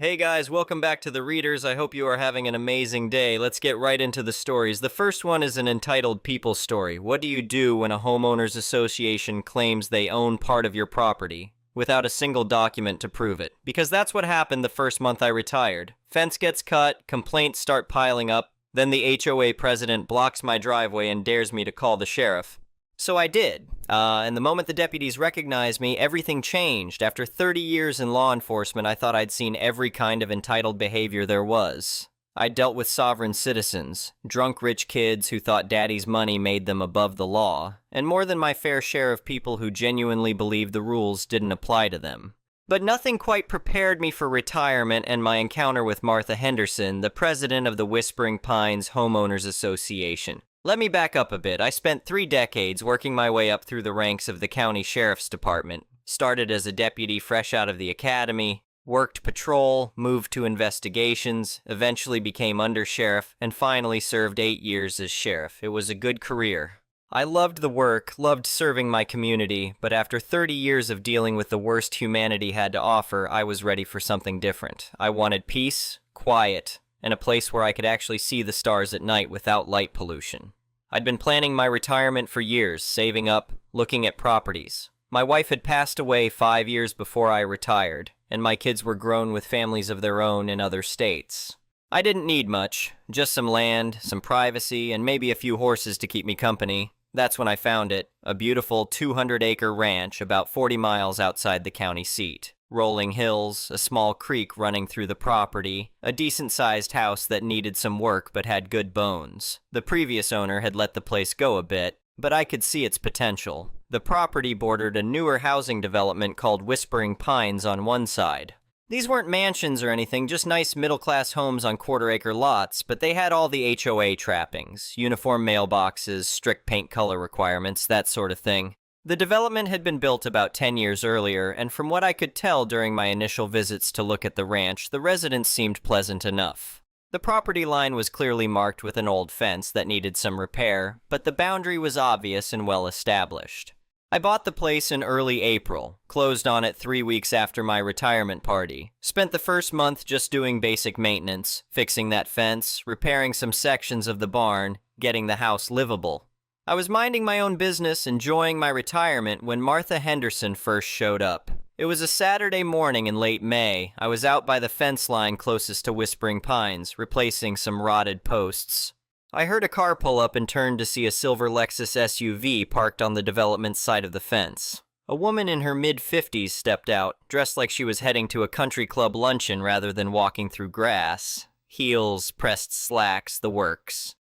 Hey guys, welcome back to The Readers. I hope you are having an amazing day. Let's get right into the stories. The first one is an entitled People Story. What do you do when a homeowners association claims they own part of your property without a single document to prove it? Because that's what happened the first month I retired. Fence gets cut, complaints start piling up, then the HOA president blocks my driveway and dares me to call the sheriff. So I did, and the moment the deputies recognized me, everything changed. After 30 years in law enforcement, I thought I'd seen every kind of entitled behavior there was. I dealt with sovereign citizens, drunk rich kids who thought daddy's money made them above the law, and more than my fair share of people who genuinely believed the rules didn't apply to them. But nothing quite prepared me for retirement and my encounter with Martha Henderson, the president of the Whispering Pines Homeowners Association. Let me back up a bit. I spent 3 decades working my way up through the ranks of the county sheriff's department. Started as a deputy fresh out of the academy, worked patrol, moved to investigations, eventually became undersheriff, and finally served 8 years as sheriff. It was a good career. I loved the work, loved serving my community, but after 30 years of dealing with the worst humanity had to offer, I was ready for something different. I wanted peace, quiet, and a place where I could actually see the stars at night without light pollution. I'd been planning my retirement for years, saving up, looking at properties. My wife had passed away 5 years before I retired, and my kids were grown with families of their own in other states. I didn't need much, just some land, some privacy, and maybe a few horses to keep me company. That's when I found it, a beautiful 200-acre ranch about 40 miles outside the county seat. Rolling hills, a small creek running through the property, a decent-sized house that needed some work but had good bones. The previous owner had let the place go a bit, but I could see its potential. The property bordered a newer housing development called Whispering Pines on one side. These weren't mansions or anything, just nice middle-class homes on quarter-acre lots, but they had all the HOA trappings, uniform mailboxes, strict paint color requirements, that sort of thing. The development had been built about 10 years earlier, and from what I could tell during my initial visits to look at the ranch, the residents seemed pleasant enough. The property line was clearly marked with an old fence that needed some repair, but the boundary was obvious and well established. I bought the place in early April, closed on it 3 weeks after my retirement party. Spent the first month just doing basic maintenance, fixing that fence, repairing some sections of the barn, getting the house livable. I was minding my own business, enjoying my retirement, when Martha Henderson first showed up. It was a Saturday morning in late May. I was out by the fence line closest to Whispering Pines, replacing some rotted posts. I heard a car pull up and turned to see a silver Lexus SUV parked on the development side of the fence. A woman in her mid-50s stepped out, dressed like she was heading to a country club luncheon rather than walking through grass. Heels, pressed slacks, the works.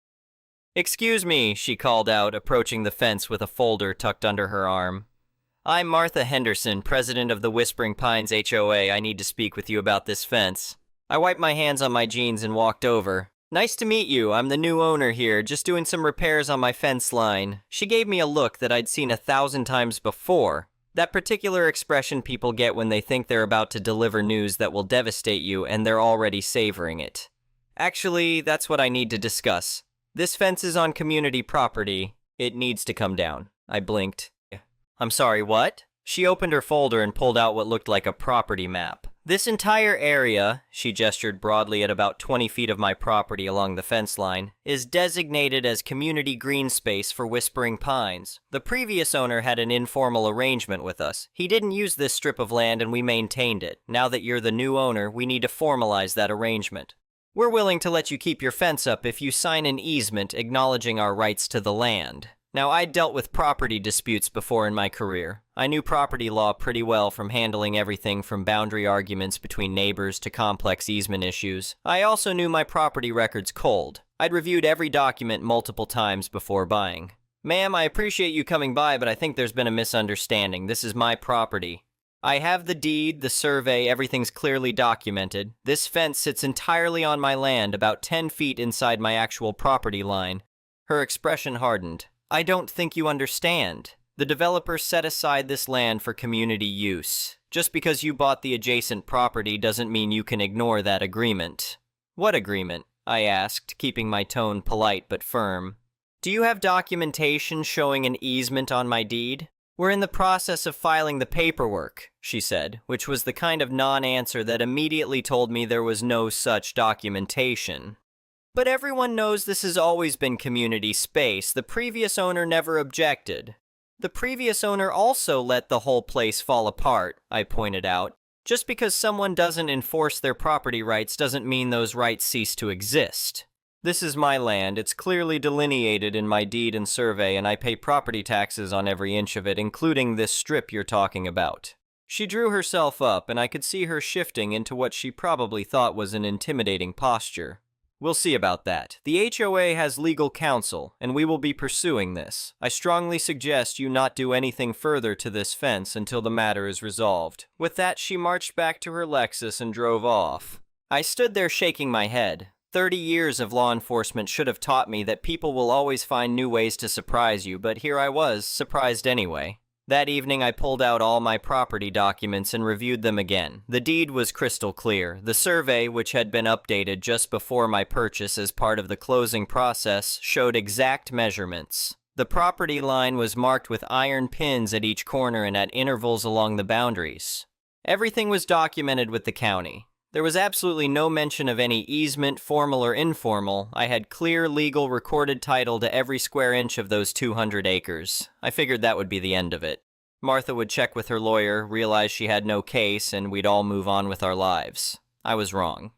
"Excuse me," she called out, approaching the fence with a folder tucked under her arm. "I'm Martha Henderson, president of the Whispering Pines HOA. I need to speak with you about this fence." I wiped my hands on my jeans and walked over. "Nice to meet you. I'm the new owner here, just doing some repairs on my fence line." She gave me a look that I'd seen 1,000 times before. That particular expression people get when they think they're about to deliver news that will devastate you and they're already savoring it. "Actually, that's what I need to discuss. This fence is on community property. It needs to come down." I blinked. "I'm sorry, what?" She opened her folder and pulled out what looked like a property map. "This entire area," she gestured broadly at about 20 feet of my property along the fence line, "is designated as community green space for Whispering Pines. The previous owner had an informal arrangement with us. He didn't use this strip of land and we maintained it. Now that you're the new owner, we need to formalize that arrangement. We're willing to let you keep your fence up if you sign an easement acknowledging our rights to the land." Now, I'd dealt with property disputes before in my career. I knew property law pretty well, from handling everything from boundary arguments between neighbors to complex easement issues. I also knew my property records cold. I'd reviewed every document multiple times before buying. "Ma'am, I appreciate you coming by, but I think there's been a misunderstanding. This is my property. I have the deed, the survey, everything's clearly documented. This fence sits entirely on my land, about 10 feet inside my actual property line." Her expression hardened. "I don't think you understand. The developer set aside this land for community use. Just because you bought the adjacent property doesn't mean you can ignore that agreement." "What agreement?" I asked, keeping my tone polite but firm. "Do you have documentation showing an easement on my deed?" "We're in the process of filing the paperwork," she said, which was the kind of non-answer that immediately told me there was no such documentation. "But everyone knows this has always been community space. The previous owner never objected." "The previous owner also let the whole place fall apart," I pointed out. "Just because someone doesn't enforce their property rights doesn't mean those rights cease to exist. This is my land. It's clearly delineated in my deed and survey, and I pay property taxes on every inch of it, including this strip you're talking about." She drew herself up, and I could see her shifting into what she probably thought was an intimidating posture. "We'll see about that. The HOA has legal counsel, and we will be pursuing this. I strongly suggest you not do anything further to this fence until the matter is resolved." With that, she marched back to her Lexus and drove off. I stood there shaking my head. 30 years of law enforcement should have taught me that people will always find new ways to surprise you, but here I was, surprised anyway. That evening, I pulled out all my property documents and reviewed them again. The deed was crystal clear. The survey, which had been updated just before my purchase as part of the closing process, showed exact measurements. The property line was marked with iron pins at each corner and at intervals along the boundaries. Everything was documented with the county. There was absolutely no mention of any easement, formal or informal. I had clear, legal, recorded title to every square inch of those 200 acres. I figured that would be the end of it. Martha would check with her lawyer, realize she had no case, and we'd all move on with our lives. I was wrong.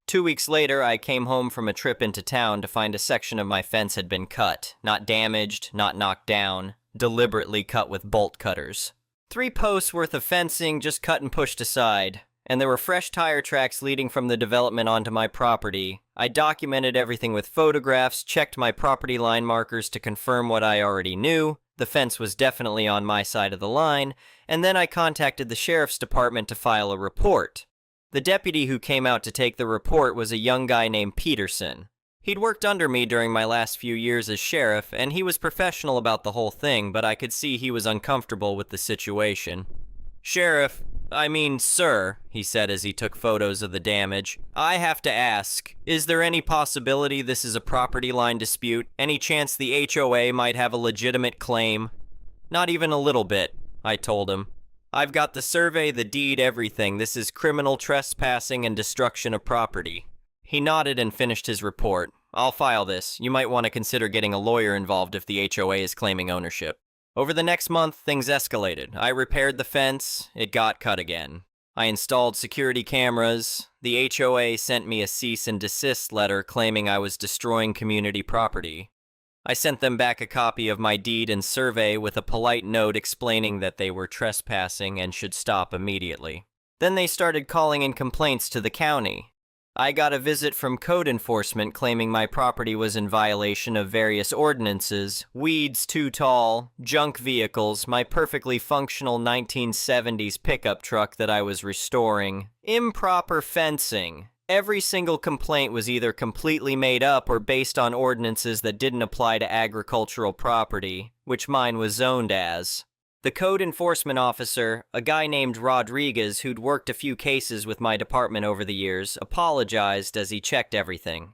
2 weeks later, I came home from a trip into town to find a section of my fence had been cut. Not damaged, not knocked down, deliberately cut with bolt cutters. 3 posts worth of fencing just cut and pushed aside. And there were fresh tire tracks leading from the development onto my property. I documented everything with photographs, checked my property line markers to confirm what I already knew. The fence was definitely on my side of the line, and then I contacted the sheriff's department to file a report. The deputy who came out to take the report was a young guy named Peterson. He'd worked under me during my last few years as sheriff, and he was professional about the whole thing, but I could see he was uncomfortable with the situation. Sir, he said as he took photos of the damage, "I have to ask, is there any possibility this is a property line dispute? Any chance the HOA might have a legitimate claim?" "Not even a little bit," I told him. "I've got the survey, the deed, everything. This is criminal trespassing and destruction of property." He nodded and finished his report. "I'll file this. You might want to consider getting a lawyer involved if the HOA is claiming ownership." Over the next month, things escalated. I repaired the fence. It got cut again. I installed security cameras. The HOA sent me a cease and desist letter claiming I was destroying community property. I sent them back a copy of my deed and survey with a polite note explaining that they were trespassing and should stop immediately. Then they started calling in complaints to the county. I got a visit from code enforcement claiming my property was in violation of various ordinances, weeds too tall, junk vehicles, my perfectly functional 1970s pickup truck that I was restoring, improper fencing. Every single complaint was either completely made up or based on ordinances that didn't apply to agricultural property, which mine was zoned as. The code enforcement officer, a guy named Rodriguez who'd worked a few cases with my department over the years, apologized as he checked everything.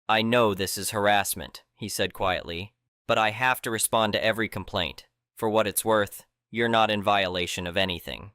"I know this is harassment," he said quietly, "but I have to respond to every complaint. For what it's worth, you're not in violation of anything."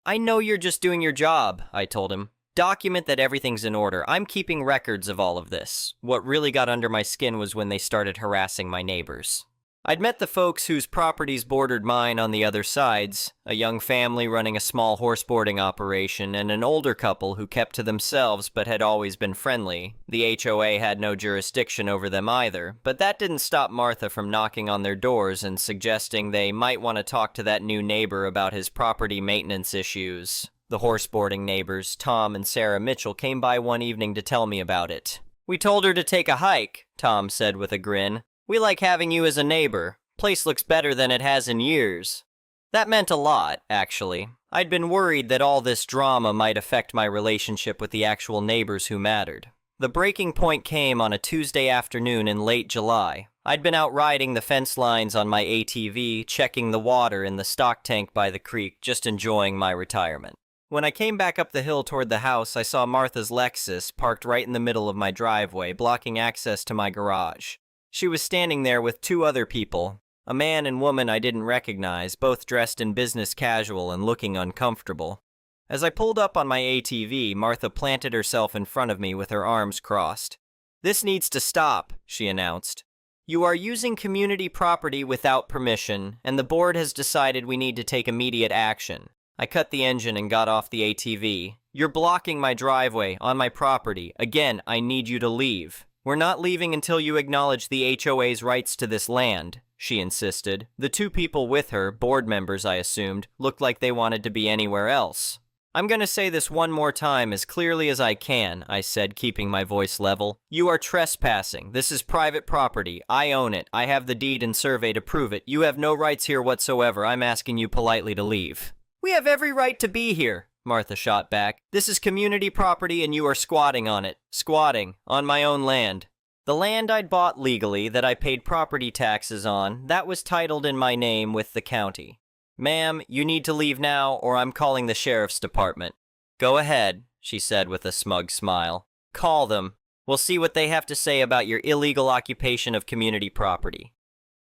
"I know you're just doing your job," I told him. "Document that everything's in order. I'm keeping records of all of this." What really got under my skin was when they started harassing my neighbors. I'd met the folks whose properties bordered mine on the other sides, a young family running a small horseboarding operation, and an older couple who kept to themselves but had always been friendly. The HOA had no jurisdiction over them either, but that didn't stop Martha from knocking on their doors and suggesting they might want to talk to that new neighbor about his property maintenance issues. The horseboarding neighbors, Tom and Sarah Mitchell, came by one evening to tell me about it. "We told her to take a hike," Tom said with a grin. "We like having you as a neighbor. Place looks better than it has in years." That meant a lot, actually. I'd been worried that all this drama might affect my relationship with the actual neighbors who mattered. The breaking point came on a Tuesday afternoon in late July. I'd been out riding the fence lines on my ATV, checking the water in the stock tank by the creek, just enjoying my retirement. When I came back up the hill toward the house, I saw Martha's Lexus parked right in the middle of my driveway, blocking access to my garage. She was standing there with 2 other people. A man and woman I didn't recognize, both dressed in business casual and looking uncomfortable. As I pulled up on my ATV, Martha planted herself in front of me with her arms crossed. "This needs to stop," she announced. "You are using community property without permission, and the board has decided we need to take immediate action." I cut the engine and got off the ATV. "You're blocking my driveway, on my property. Again, I need you to leave." "We're not leaving until you acknowledge the HOA's rights to this land," she insisted. The two people with her, board members I assumed, looked like they wanted to be anywhere else. "I'm going to say this one more time as clearly as I can," I said, keeping my voice level. "You are trespassing. This is private property. I own it. I have the deed and survey to prove it. You have no rights here whatsoever. I'm asking you politely to leave." "We have every right to be here," Martha shot back. "This is community property and you are squatting on it." "Squatting on my own land." The land I'd bought legally, that I paid property taxes on, that was titled in my name with the county. "Ma'am, you need to leave now or I'm calling the sheriff's department." "Go ahead," she said with a smug smile. "Call them. We'll see what they have to say about your illegal occupation of community property."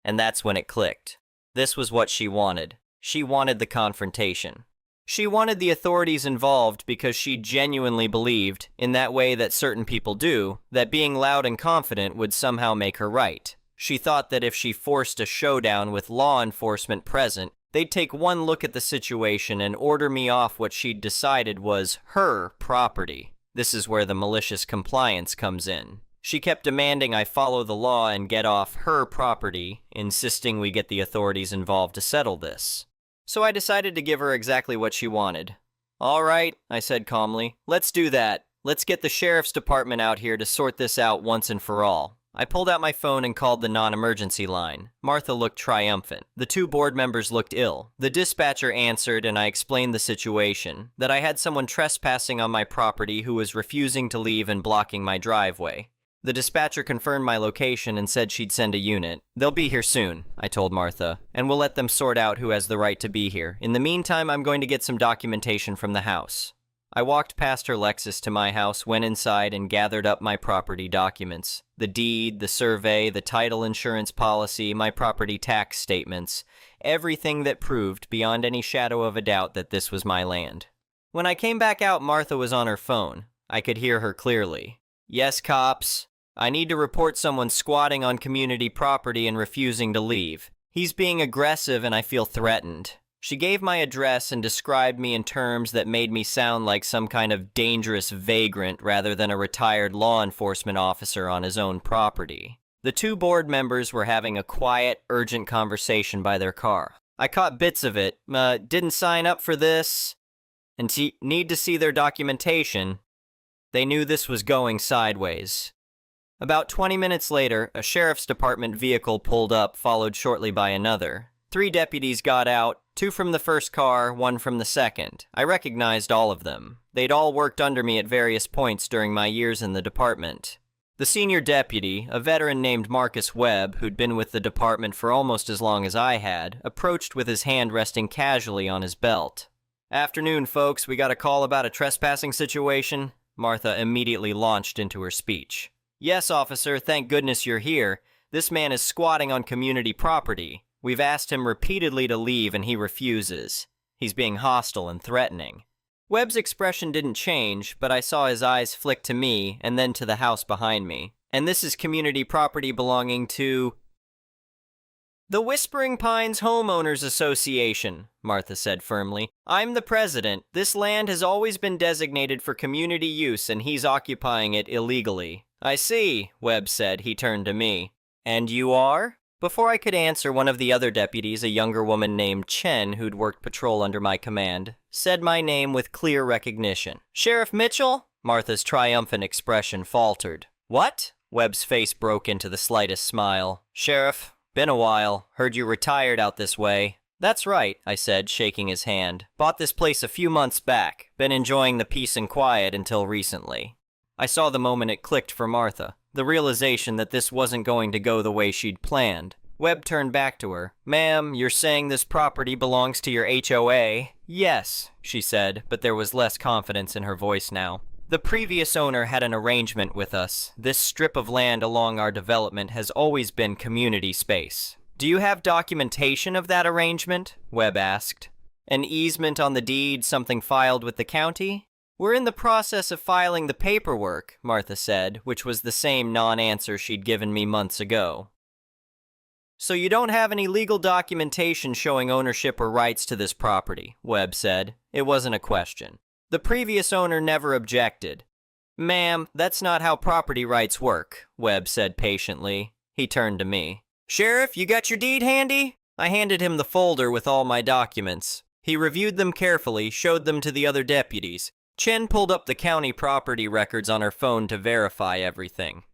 And that's when it clicked. This was what she wanted. She wanted the confrontation. She wanted the authorities involved because she genuinely believed, in that way that certain people do, that being loud and confident would somehow make her right. She thought that if she forced a showdown with law enforcement present, they'd take one look at the situation and order me off what she'd decided was her property. This is where the malicious compliance comes in. She kept demanding I follow the law and get off her property, insisting we get the authorities involved to settle this. So I decided to give her exactly what she wanted. "All right," I said calmly. "Let's do that. Let's get the sheriff's department out here to sort this out once and for all." I pulled out my phone and called the non-emergency line. Martha looked triumphant. The two board members looked ill. The dispatcher answered and I explained the situation, that I had someone trespassing on my property who was refusing to leave and blocking my driveway. The dispatcher confirmed my location and said she'd send a unit. "They'll be here soon," I told Martha, "and we'll let them sort out who has the right to be here. In the meantime, I'm going to get some documentation from the house." I walked past her Lexus to my house, went inside, and gathered up my property documents. The deed, the survey, the title insurance policy, my property tax statements. Everything that proved, beyond any shadow of a doubt, that this was my land. When I came back out, Martha was on her phone. I could hear her clearly. "Yes, cops. I need to report someone squatting on community property and refusing to leave. He's being aggressive and I feel threatened." She gave my address and described me in terms that made me sound like some kind of dangerous vagrant rather than a retired law enforcement officer on his own property. The two board members were having a quiet, urgent conversation by their car. I caught bits of it. "Didn't sign up for this. And need to see their documentation." They knew this was going sideways. About 20 minutes later, a sheriff's department vehicle pulled up, followed shortly by another. 3 deputies got out, 2 from the first car, 1 from the second. I recognized all of them. They'd all worked under me at various points during my years in the department. The senior deputy, a veteran named Marcus Webb, who'd been with the department for almost as long as I had, approached with his hand resting casually on his belt. "Afternoon, folks. We got a call about a trespassing situation." Martha immediately launched into her speech. "Yes, officer, thank goodness you're here. This man is squatting on community property. We've asked him repeatedly to leave and he refuses. He's being hostile and threatening." Webb's expression didn't change, but I saw his eyes flick to me and then to the house behind me. "And this is community property belonging to the Whispering Pines Homeowners Association," Martha said firmly. "I'm the president. This land has always been designated for community use and he's occupying it illegally." "I see," Webb said. He turned to me. "And you are?" Before I could answer, one of the other deputies, a younger woman named Chen, who'd worked patrol under my command, said my name with clear recognition. "Sheriff Mitchell?" Martha's triumphant expression faltered. "What?" Webb's face broke into the slightest smile. "Sheriff, been a while. Heard you retired out this way." "That's right," I said, shaking his hand. "Bought this place a few months back. Been enjoying the peace and quiet until recently." I saw the moment it clicked for Martha, the realization that this wasn't going to go the way she'd planned. Webb turned back to her. "Ma'am, you're saying this property belongs to your HOA?" "Yes," she said, but there was less confidence in her voice now. "The previous owner had an arrangement with us. This strip of land along our development has always been community space. Do you have documentation of that arrangement? Webb asked. An easement on the deed, something filed with the county? We're in the process of filing the paperwork, Martha said, which was the same non-answer she'd given me months ago. So you don't have any legal documentation showing ownership or rights to this property, Webb said. It wasn't a question. The previous owner never objected. Ma'am, that's not how property rights work, Webb said patiently. He turned to me. Sheriff, you got your deed handy? I handed him the folder with all my documents. He reviewed them carefully, showed them to the other deputies. Chen pulled up the county property records on her phone to verify everything.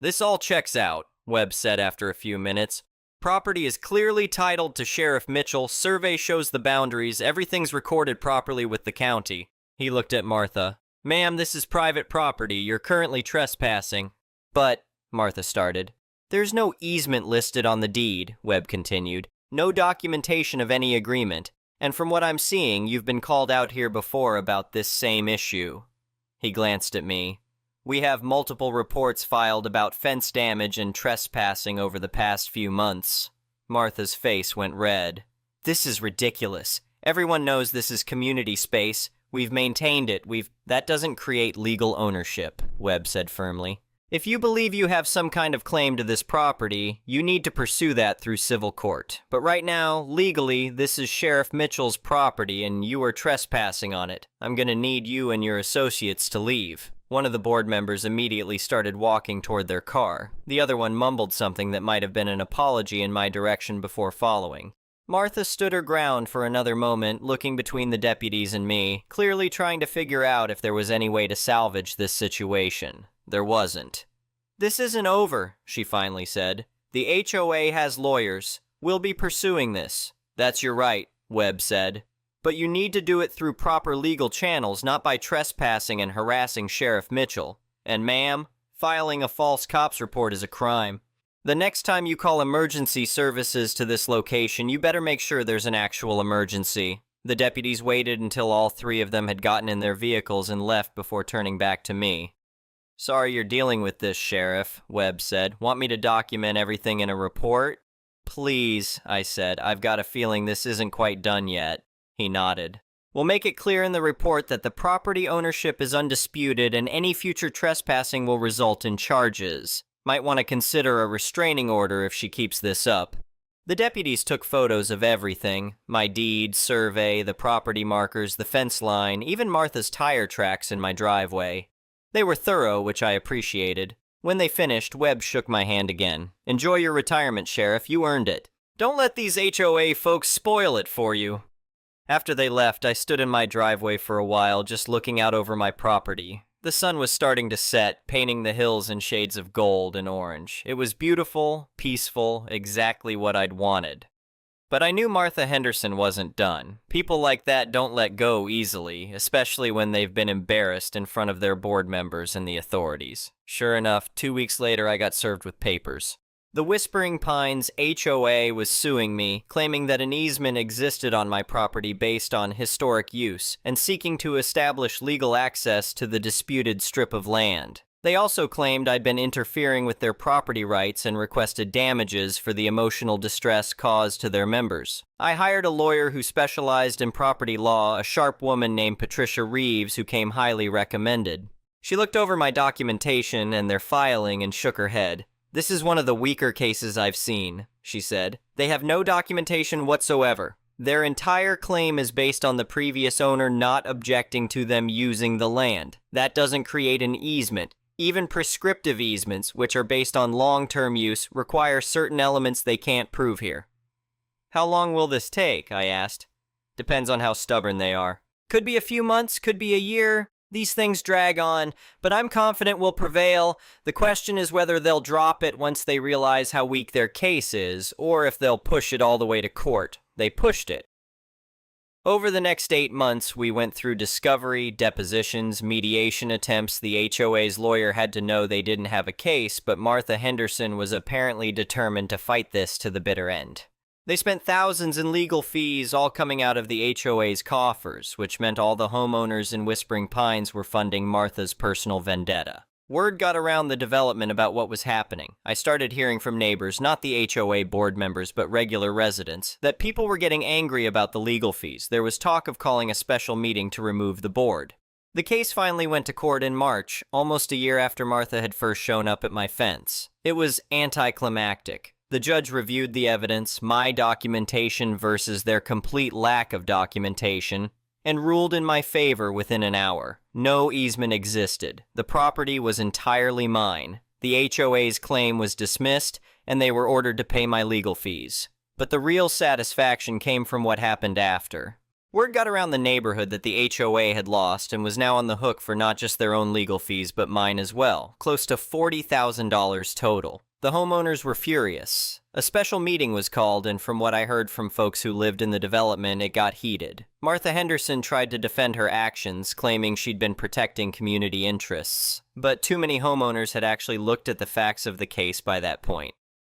This all checks out, Webb said after a few minutes. Property is clearly titled to Sheriff Mitchell, survey shows the boundaries, everything's recorded properly with the county. He looked at Martha. Ma'am, this is private property, you're currently trespassing. But, Martha started. There's no easement listed on the deed, Webb continued. No documentation of any agreement. And from what I'm seeing, you've been called out here before about this same issue. He glanced at me. We have multiple reports filed about fence damage and trespassing over the past few months. Martha's face went red. This is ridiculous. Everyone knows this is community space. We've maintained it. That doesn't create legal ownership, Webb said firmly. If you believe you have some kind of claim to this property, you need to pursue that through civil court. But right now, legally, this is Sheriff Mitchell's property and you are trespassing on it. I'm gonna need you and your associates to leave. One of the board members immediately started walking toward their car. The other one mumbled something that might have been an apology in my direction before following. Martha stood her ground for another moment, looking between the deputies and me, clearly trying to figure out if there was any way to salvage this situation. There wasn't. This isn't over, she finally said. The HOA has lawyers. We'll be pursuing this. That's your right, Webb said. But you need to do it through proper legal channels, not by trespassing and harassing Sheriff Mitchell. And ma'am, filing a false cops report is a crime. The next time you call emergency services to this location, you better make sure there's an actual emergency. The deputies waited until all three of them had gotten in their vehicles and left before turning back to me. Sorry you're dealing with this, Sheriff, Webb said. Want me to document everything in a report? Please, I said. I've got a feeling this isn't quite done yet. He nodded. We'll make it clear in the report that the property ownership is undisputed and any future trespassing will result in charges. Might want to consider a restraining order if she keeps this up. The deputies took photos of everything. My deed, survey, the property markers, the fence line, even Martha's tire tracks in my driveway. They were thorough, which I appreciated. When they finished, Webb shook my hand again. Enjoy your retirement, Sheriff. You earned it. Don't let these HOA folks spoil it for you. After they left, I stood in my driveway for a while, just looking out over my property. The sun was starting to set, painting the hills in shades of gold and orange. It was beautiful, peaceful, exactly what I'd wanted. But I knew Martha Henderson wasn't done. People like that don't let go easily, especially when they've been embarrassed in front of their board members and the authorities. Sure enough, 2 weeks later I got served with papers. The Whispering Pines HOA was suing me, claiming that an easement existed on my property based on historic use, and seeking to establish legal access to the disputed strip of land. They also claimed I'd been interfering with their property rights and requested damages for the emotional distress caused to their members. I hired a lawyer who specialized in property law, a sharp woman named Patricia Reeves, who came highly recommended. She looked over my documentation and their filing and shook her head. This is one of the weaker cases I've seen, she said. They have no documentation whatsoever. Their entire claim is based on the previous owner not objecting to them using the land. That doesn't create an easement. Even prescriptive easements, which are based on long-term use, require certain elements they can't prove here. How long will this take? I asked. Depends on how stubborn they are. Could be a few months, could be a year. These things drag on, but I'm confident we'll prevail. The question is whether they'll drop it once they realize how weak their case is, or if they'll push it all the way to court. They pushed it. Over the next 8 months, we went through discovery, depositions, mediation attempts. The HOA's lawyer had to know they didn't have a case, but Martha Henderson was apparently determined to fight this to the bitter end. They spent thousands in legal fees, all coming out of the HOA's coffers, which meant all the homeowners in Whispering Pines were funding Martha's personal vendetta. Word got around the development about what was happening. I started hearing from neighbors, not the HOA board members, but regular residents, that people were getting angry about the legal fees. There was talk of calling a special meeting to remove the board. The case finally went to court in March, almost a year after Martha had first shown up at my fence. It was anticlimactic. The judge reviewed the evidence, my documentation versus their complete lack of documentation, and ruled in my favor within an hour. No easement existed. The property was entirely mine. The HOA's claim was dismissed, and they were ordered to pay my legal fees. But the real satisfaction came from what happened after. Word got around the neighborhood that the HOA had lost and was now on the hook for not just their own legal fees, but mine as well, close to $40,000 total. The homeowners were furious. A special meeting was called, and from what I heard from folks who lived in the development, it got heated. Martha Henderson tried to defend her actions, claiming she'd been protecting community interests. But too many homeowners had actually looked at the facts of the case by that point.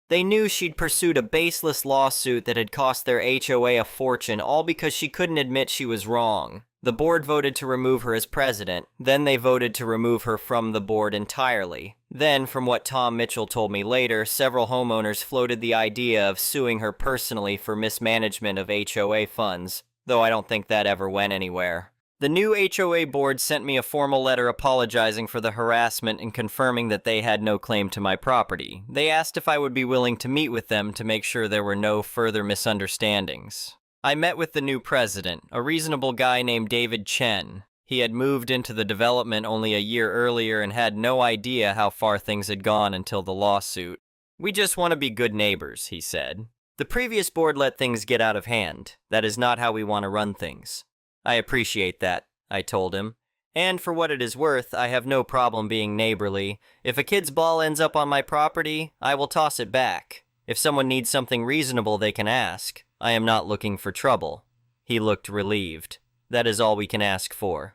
They knew she'd pursued a baseless lawsuit that had cost their HOA a fortune, all because she couldn't admit she was wrong. The board voted to remove her as president. Then they voted to remove her from the board entirely. Then, from what Tom Mitchell told me later, several homeowners floated the idea of suing her personally for mismanagement of HOA funds, though I don't think that ever went anywhere. The new HOA board sent me a formal letter apologizing for the harassment and confirming that they had no claim to my property. They asked if I would be willing to meet with them to make sure there were no further misunderstandings. I met with the new president, a reasonable guy named David Chen. He had moved into the development only a year earlier and had no idea how far things had gone until the lawsuit. "We just want to be good neighbors," he said. "The previous board let things get out of hand. That is not how we want to run things." "I appreciate that," I told him. "And for what it is worth, I have no problem being neighborly. If a kid's ball ends up on my property, I will toss it back. If someone needs something reasonable, they can ask. I am not looking for trouble." He looked relieved. "That is all we can ask for."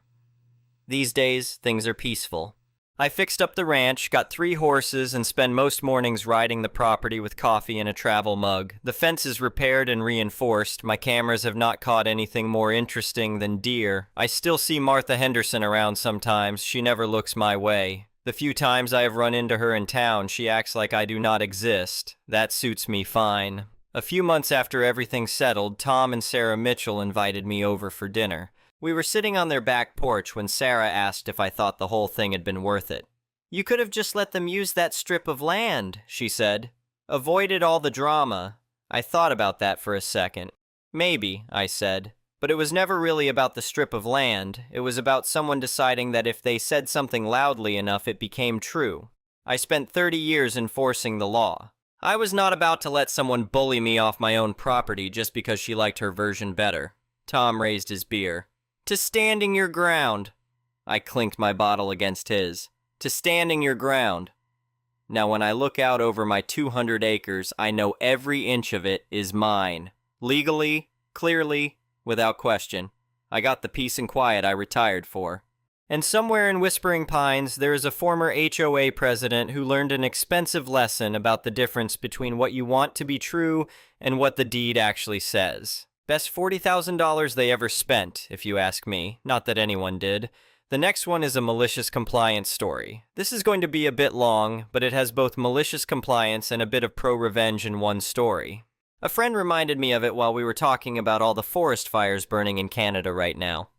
These days, things are peaceful. I fixed up the ranch, got 3 horses, and spend most mornings riding the property with coffee in a travel mug. The fence is repaired and reinforced. My cameras have not caught anything more interesting than deer. I still see Martha Henderson around sometimes. She never looks my way. The few times I have run into her in town, she acts like I do not exist. That suits me fine. A few months after everything settled, Tom and Sarah Mitchell invited me over for dinner. We were sitting on their back porch when Sarah asked if I thought the whole thing had been worth it. "You could have just let them use that strip of land," she said. "Avoided all the drama." I thought about that for a second. "Maybe," I said. But it was never really about the strip of land. It was about someone deciding that if they said something loudly enough, it became true. I spent 30 years enforcing the law. I was not about to let someone bully me off my own property just because she liked her version better. Tom raised his beer. "To standing your ground." I clinked my bottle against his. "To standing your ground." Now when I look out over my 200 acres, I know every inch of it is mine. Legally, clearly, without question. I got the peace and quiet I retired for. And somewhere in Whispering Pines, there is a former HOA president who learned an expensive lesson about the difference between what you want to be true and what the deed actually says. Best $40,000 they ever spent, if you ask me. Not that anyone did. The next one is a malicious compliance story. This is going to be a bit long, but it has both malicious compliance and a bit of pro-revenge in one story. A friend reminded me of it while we were talking about all the forest fires burning in Canada right now.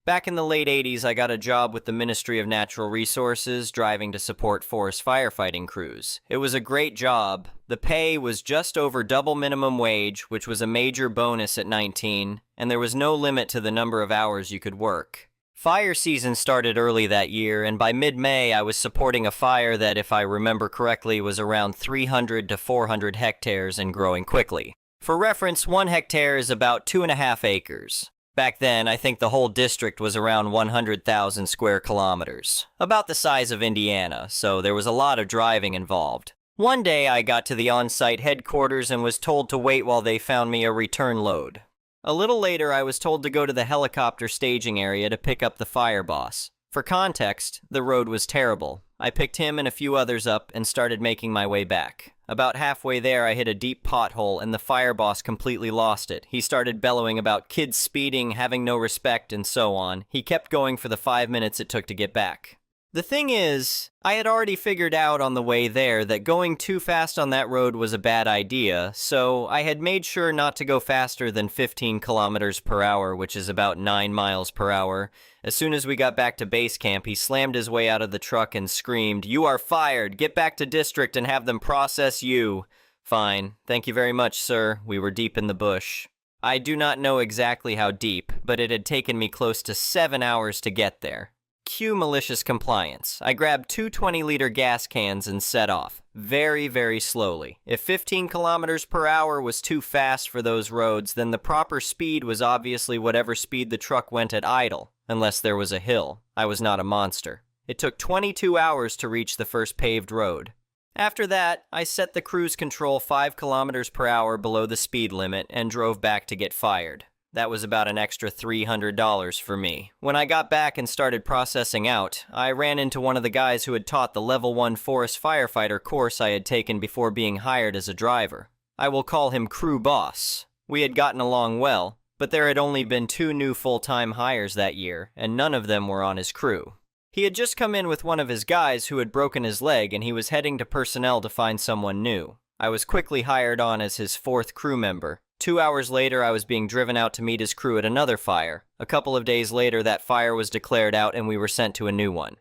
Back in the late 80s, I got a job with the Ministry of Natural Resources, driving to support forest firefighting crews. It was a great job. The pay was just over double minimum wage, which was a major bonus at 19, and there was no limit to the number of hours you could work. Fire season started early that year, and by mid-May I was supporting a fire that, if I remember correctly, was around 300 to 400 hectares and growing quickly. For reference, 1 hectare is about 2.5 acres. Back then, I think the whole district was around 100,000 square kilometers, about the size of Indiana, so there was a lot of driving involved. One day, I got to the on-site headquarters and was told to wait while they found me a return load. A little later, I was told to go to the helicopter staging area to pick up the fire boss. For context, the road was terrible. I picked him and a few others up and started making my way back. About halfway there, I hit a deep pothole and the fire boss completely lost it. He started bellowing about kids speeding, having no respect, and so on. He kept going for the 5 minutes it took to get back. The thing is, I had already figured out on the way there that going too fast on that road was a bad idea, so I had made sure not to go faster than 15 kilometers per hour, which is about 9 miles per hour. As soon as we got back to base camp, he slammed his way out of the truck and screamed, "You are fired! Get back to district and have them process you!" Fine. Thank you very much, sir. We were deep in the bush. I do not know exactly how deep, but it had taken me close to 7 hours to get there. Cue malicious compliance. I grabbed two 20-liter gas cans and set off, very, very slowly. If 15 kilometers per hour was too fast for those roads, then the proper speed was obviously whatever speed the truck went at idle, unless there was a hill. I was not a monster. It took 22 hours to reach the first paved road. After that, I set the cruise control 5 kilometers per hour below the speed limit and drove back to get fired. That was about an extra $300 for me. When I got back and started processing out, I ran into one of the guys who had taught the Level 1 Forest Firefighter course I had taken before being hired as a driver. I will call him Crew Boss. We had gotten along well, but there had only been 2 new full-time hires that year, and none of them were on his crew. He had just come in with one of his guys who had broken his leg, and he was heading to personnel to find someone new. I was quickly hired on as his 4th crew member. 2 hours later, I was being driven out to meet his crew at another fire. A couple of days later, that fire was declared out and we were sent to a new one.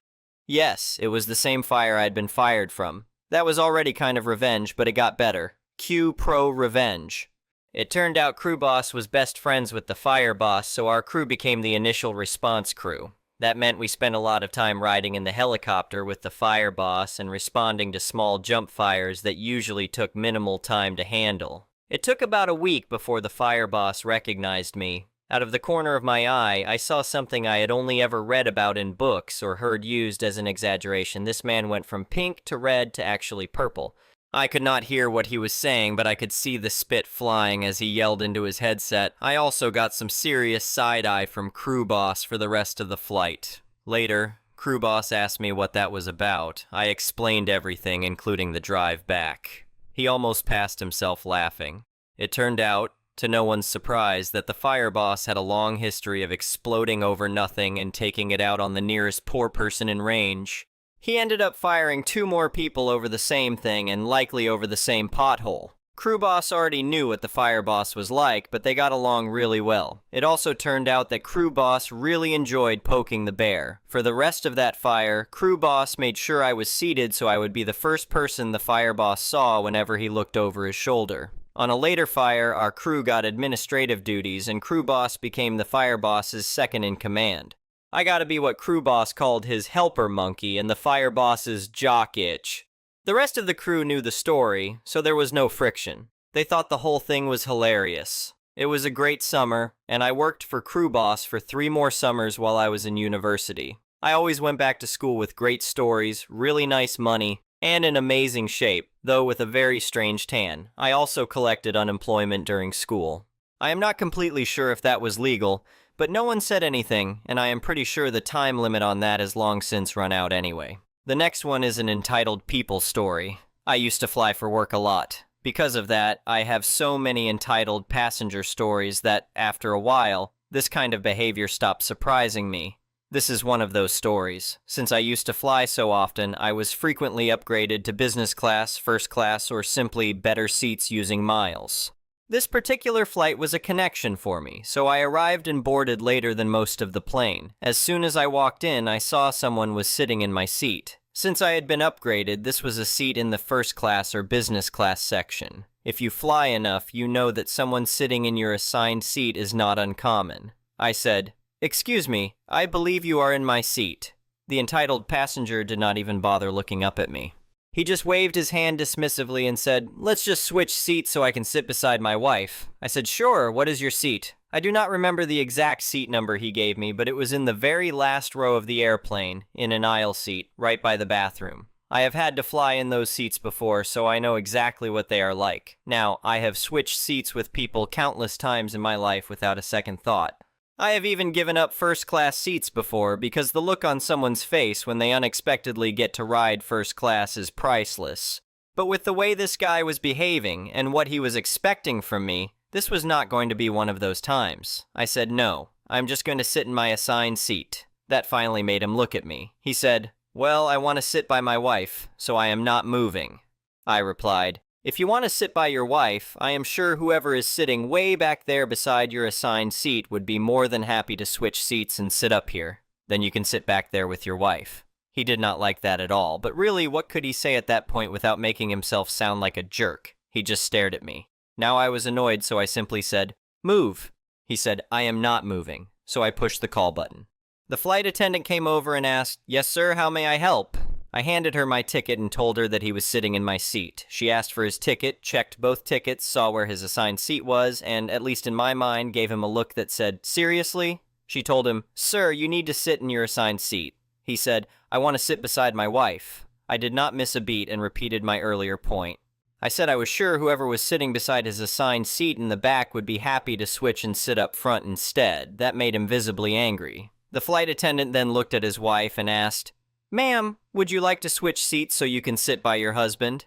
Yes, it was the same fire I had been fired from. That was already kind of revenge, but it got better. Q Pro Revenge. It turned out Crew Boss was best friends with the fire boss, so our crew became the initial response crew. That meant we spent a lot of time riding in the helicopter with the fire boss and responding to small jump fires that usually took minimal time to handle. It took about a week before the fire boss recognized me. Out of the corner of my eye, I saw something I had only ever read about in books or heard used as an exaggeration. This man went from pink to red to actually purple. I could not hear what he was saying, but I could see the spit flying as he yelled into his headset. I also got some serious side-eye from Crew Boss for the rest of the flight. Later, Crew Boss asked me what that was about. I explained everything, including the drive back. He almost passed himself laughing. It turned out, to no one's surprise, that the fire boss had a long history of exploding over nothing and taking it out on the nearest poor person in range. He ended up firing 2 more people over the same thing and likely over the same pothole. Crew Boss already knew what the fire boss was like, but they got along really well. It also turned out that Crew Boss really enjoyed poking the bear. For the rest of that fire, Crew Boss made sure I was seated so I would be the first person the fire boss saw whenever he looked over his shoulder. On a later fire, our crew got administrative duties, and Crew Boss became the fire boss's second in command. I gotta be what Crew Boss called his helper monkey and the fire boss's jock itch. The rest of the crew knew the story, so there was no friction. They thought the whole thing was hilarious. It was a great summer, and I worked for Crew Boss for 3 more summers while I was in university. I always went back to school with great stories, really nice money, and in amazing shape, though with a very strange tan. I also collected unemployment during school. I am not completely sure if that was legal, but no one said anything, and I am pretty sure the time limit on that has long since run out anyway. The next one is an entitled people story. I used to fly for work a lot. Because of that, I have so many entitled passenger stories that, after a while, this kind of behavior stopped surprising me. This is one of those stories. Since I used to fly so often, I was frequently upgraded to business class, first class, or simply better seats using miles. This particular flight was a connection for me, so I arrived and boarded later than most of the plane. As soon as I walked in, I saw someone was sitting in my seat. Since I had been upgraded, this was a seat in the first class or business class section. If you fly enough, you know that someone sitting in your assigned seat is not uncommon. I said, "Excuse me, I believe you are in my seat." The entitled passenger did not even bother looking up at me. He just waved his hand dismissively and said, "Let's just switch seats so I can sit beside my wife." I said, "Sure, what is your seat?" I do not remember the exact seat number he gave me, but it was in the very last row of the airplane, in an aisle seat, right by the bathroom. I have had to fly in those seats before, so I know exactly what they are like. Now, I have switched seats with people countless times in my life without a second thought. I have even given up first-class seats before because the look on someone's face when they unexpectedly get to ride first class is priceless. But with the way this guy was behaving and what he was expecting from me, this was not going to be one of those times. I said, "No, I'm just going to sit in my assigned seat." That finally made him look at me. He said, Well, I want to sit by my wife, so I am not moving. I replied, if you want to sit by your wife, I am sure whoever is sitting way back there beside your assigned seat would be more than happy to switch seats and sit up here. Then you can sit back there with your wife. He did not like that at all, but really, what could he say at that point without making himself sound like a jerk? He just stared at me. Now I was annoyed, so I simply said, move. He said, I am not moving, so I pushed the call button. The flight attendant came over and asked, yes sir, how may I help? I handed her my ticket and told her that he was sitting in my seat. She asked for his ticket, checked both tickets, saw where his assigned seat was, and, at least in my mind, gave him a look that said, seriously? She told him, sir, you need to sit in your assigned seat. He said, I want to sit beside my wife. I did not miss a beat and repeated my earlier point. I said I was sure whoever was sitting beside his assigned seat in the back would be happy to switch and sit up front instead. That made him visibly angry. The flight attendant then looked at his wife and asked, ma'am, would you like to switch seats so you can sit by your husband?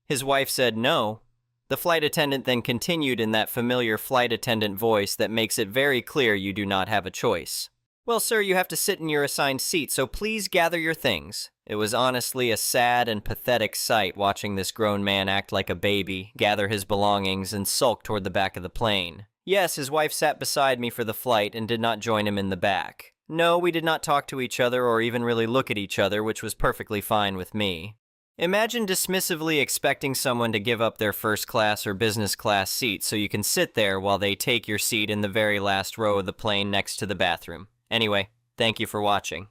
His wife said no. The flight attendant then continued in that familiar flight attendant voice that makes it very clear you do not have a choice. Well, sir, you have to sit in your assigned seat, so please gather your things. It was honestly a sad and pathetic sight watching this grown man act like a baby, gather his belongings, and sulk toward the back of the plane. Yes, his wife sat beside me for the flight and did not join him in the back. No, we did not talk to each other or even really look at each other, which was perfectly fine with me. Imagine dismissively expecting someone to give up their first class or business class seat so you can sit there while they take your seat in the very last row of the plane next to the bathroom. Anyway, thank you for watching.